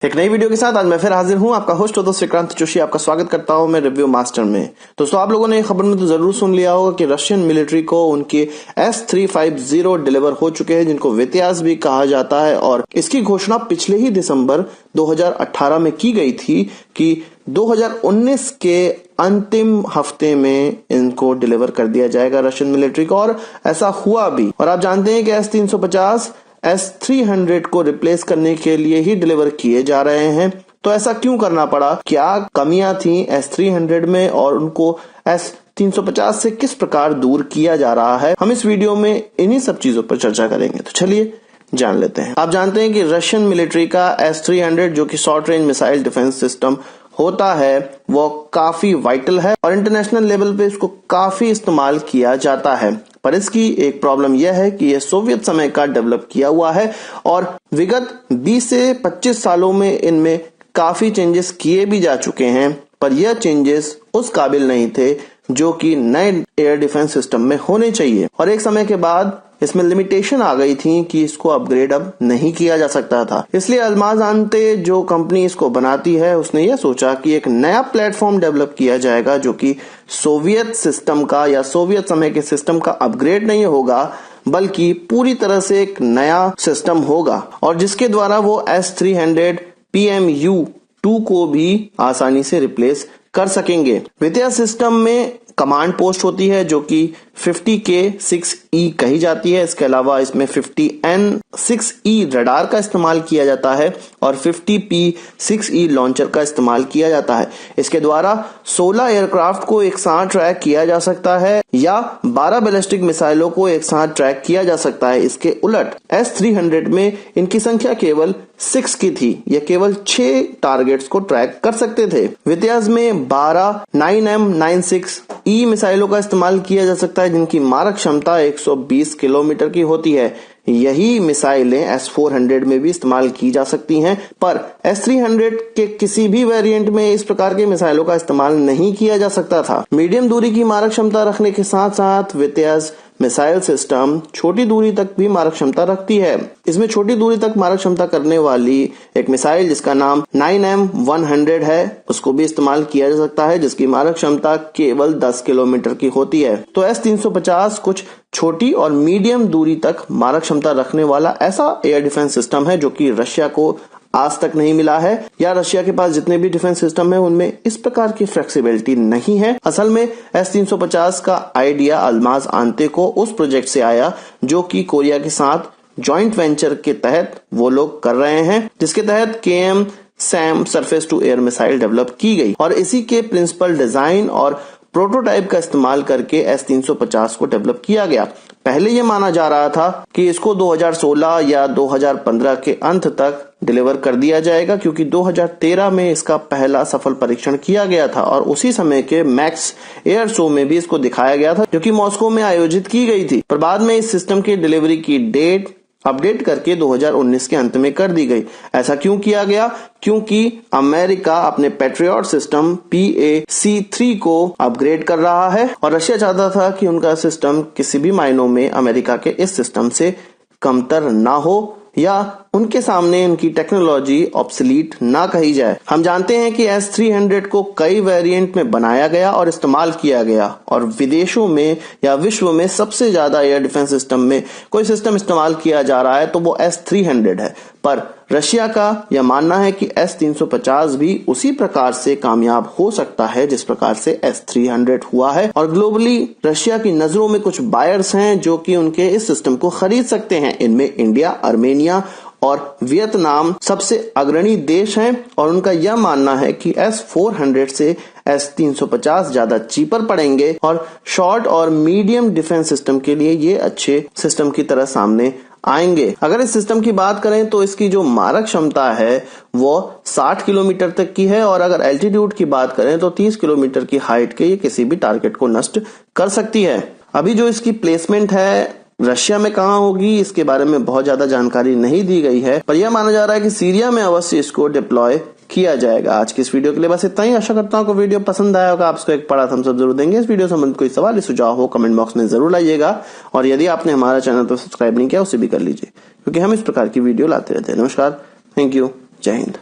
एक नई वीडियो के साथ आज मैं फिर हाजिर हूं। आपका होस्ट हो दोस्त विक्रांत जोशी। आपका स्वागत करता हूं मैं रिव्यू मास्टर में। दोस्तों, आप लोगों ने खबर में तो जरूर सुन लिया होगा कि रशियन मिलिट्री को उनके S-350 डिलीवर हो चुके हैं, जिनको वित्यास भी कहा जाता है। और इसकी घोषणा पिछले ही दिसंबर 2018 में की गई थी कि 2019 के अंतिम हफ्ते में इनको डिलीवर कर दिया जाएगा रशियन मिलिट्री को, और ऐसा हुआ भी। और आप जानते हैं कि S-350 S-300 को रिप्लेस करने के लिए ही डिलीवर किए जा रहे हैं। तो ऐसा क्यों करना पड़ा, क्या कमियां थी S-300 में और उनको S-350 से किस प्रकार दूर किया जा रहा है, हम इस वीडियो में इन्हीं सब चीजों पर चर्चा करेंगे। तो चलिए जान लेते हैं। आप जानते हैं कि रशियन मिलिट्री का S-300 जो कि short range missile defence system होता है वो काफी वाइटल है और इंटरनेशनल लेवल पे इसको काफी इस्तेमाल किया जाता है। पर इसकी एक प्रॉब्लम यह है कि यह सोवियत समय का डेवलप किया हुआ है और विगत 20 से 25 सालों में इनमें काफी चेंजेस किए भी जा चुके हैं, पर यह चेंजेस उस काबिल नहीं थे जो कि नए एयर डिफेंस सिस्टम में होने चाहिए। और एक समय के बाद इसमें लिमिटेशन आ गई थी कि इसको अपग्रेड अब नहीं किया जा सकता था। इसलिए अल्माज आंते जो कंपनी इसको बनाती है उसने यह सोचा कि एक नया प्लेटफॉर्म डेवलप किया जाएगा जो कि सोवियत सिस्टम का या सोवियत समय के सिस्टम का अपग्रेड नहीं होगा, बल्कि पूरी तरह से एक नया सिस्टम होगा और जिसके द्वारा वो S-300 PMU-2 को भी आसानी से रिप्लेस कर सकेंगे। वित्यास सिस्टम में कमांड पोस्ट होती है जो कि 50K6E कही जाती है। इसके अलावा इसमें 50N6E रडार का इस्तेमाल किया जाता है और 50P6E लॉन्चर का इस्तेमाल किया जाता है। इसके द्वारा 16 एयरक्राफ्ट को एक साथ ट्रैक किया जा सकता है या 12 बैलिस्टिक मिसाइलों को एक साथ ट्रैक किया जा सकता है। इसके उलट S-300 में इनकी संख्या केवल 6 की थी। यह केवल 6 टारगेट्स को ट्रैक कर सकते थे। वित्यास में 12 9M96E मिसाइलों का इस्तेमाल किया जा सकता है जिनकी मारक क्षमता 120 किलोमीटर की होती है। यही मिसाइलें S-400 में भी इस्तेमाल की जा सकती हैं, पर S-300 के किसी भी वेरिएंट में इस प्रकार के मिसाइलों का इस्तेमाल नहीं किया जा सकता था। मीडियम दूरी की मारक क्षमता रखने के साथ साथ वित्यास मिसाइल सिस्टम छोटी दूरी तक भी मारक क्षमता रखती है। इसमें छोटी दूरी तक मारक क्षमता करने वाली एक मिसाइल जिसका नाम 9M100 है उसको भी इस्तेमाल किया जा सकता है, जिसकी मारक क्षमता केवल 10 किलोमीटर की होती है। तो S-350 कुछ छोटी और मीडियम दूरी तक मारक क्षमता रखने वाला ऐसा एयर डिफेंस सिस्टम है जो कि रशिया को आज तक नहीं मिला है, या रशिया के पास जितने भी डिफेंस सिस्टम है उनमें इस प्रकार की फ्लेक्सिबिलिटी नहीं है। असल में S-350 का आइडिया अल्माज आंते को उस प्रोजेक्ट से आया जो कि कोरिया के साथ जॉइंट वेंचर के तहत वो लोग कर रहे हैं, जिसके तहत KM-SAM surface to air missile develop की गई और इसी के प्रिंसिपल डिजाइन और प्रोटोटाइप का इस्तेमाल करके S-350 को डेवलप किया गया। पहले यह माना जा रहा था कि इसको 2016 या 2015 के अंत तक डिलीवर कर दिया जाएगा, क्योंकि 2013 में इसका पहला सफल परीक्षण किया गया था और उसी समय के मैक्स एयर शो में भी इसको दिखाया गया था जो कि मॉस्को में आयोजित की गई थी। पर बाद में इस सिस्टम की डिलीवरी की डेट अपडेट करके 2019 के अंत में कर दी गई। ऐसा क्यों किया गया? क्योंकि अमेरिका अपने पैट्रियट सिस्टम PAC-3 को अपग्रेड कर रहा है और रशिया चाहता था कि उनका सिस्टम किसी भी मायनों में अमेरिका के इस सिस्टम से कमतर ना हो या उनके सामने उनकी टेक्नोलॉजी ऑब्सलीट ना कही जाए। हम जानते हैं कि S-300 को कई वेरिएंट में बनाया गया और इस्तेमाल किया गया और विदेशों में या विश्व में सबसे ज्यादा एयर डिफेंस सिस्टम में कोई सिस्टम इस्तेमाल किया जा रहा है तो वो S-300 है। पर रशिया का यह मानना है कि S-350 भी उसी प्रकार से कामयाब हो सकता है जिस प्रकार से S-300 हुआ है और ग्लोबली रशिया की नजरों में कुछ बायर्स हैं जो कि उनके इस सिस्टम को खरीद सकते हैं। इनमें इंडिया, आर्मेनिया और वियतनाम सबसे अग्रणी देश हैं और उनका यह मानना है कि S-400 से S-350 ज्यादा चीपर पड़ेंगे और शॉर्ट और मीडियम डिफेंस सिस्टम के लिए ये अच्छे सिस्टम की तरह सामने आएंगे। अगर इस सिस्टम की बात करें तो इसकी जो मारक क्षमता है वो 60 किलोमीटर तक की है और अगर एल्टीट्यूड की बात करें तो 30 किलोमीटर की हाइट के ये किसी भी टारगेट को नष्ट कर सकती है। अभी जो इसकी प्लेसमेंट है रशिया में कहां होगी इसके बारे में बहुत ज्यादा जानकारी नहीं दी गई है, पर यह माना जा रहा है कि सीरिया में अवश्य इसको डिप्लॉय किया जाएगा। आज की इस वीडियो के लिए बस इतना ही। आशा करता हूं कि वीडियो पसंद आया होगा। आपको एक बड़ा थम्स अप जरूर देंगे। इस वीडियो संबंधित कोई सवाल या सुझाव हो कमेंट बॉक्स में जरूर लाइएगा और यदि आपने हमारा चैनल तो सब्सक्राइब नहीं किया उसे भी कर लीजिए, क्योंकि हम इस प्रकार की वीडियो लाते रहते हैं। नमस्कार, थैंक यू, जय हिंद।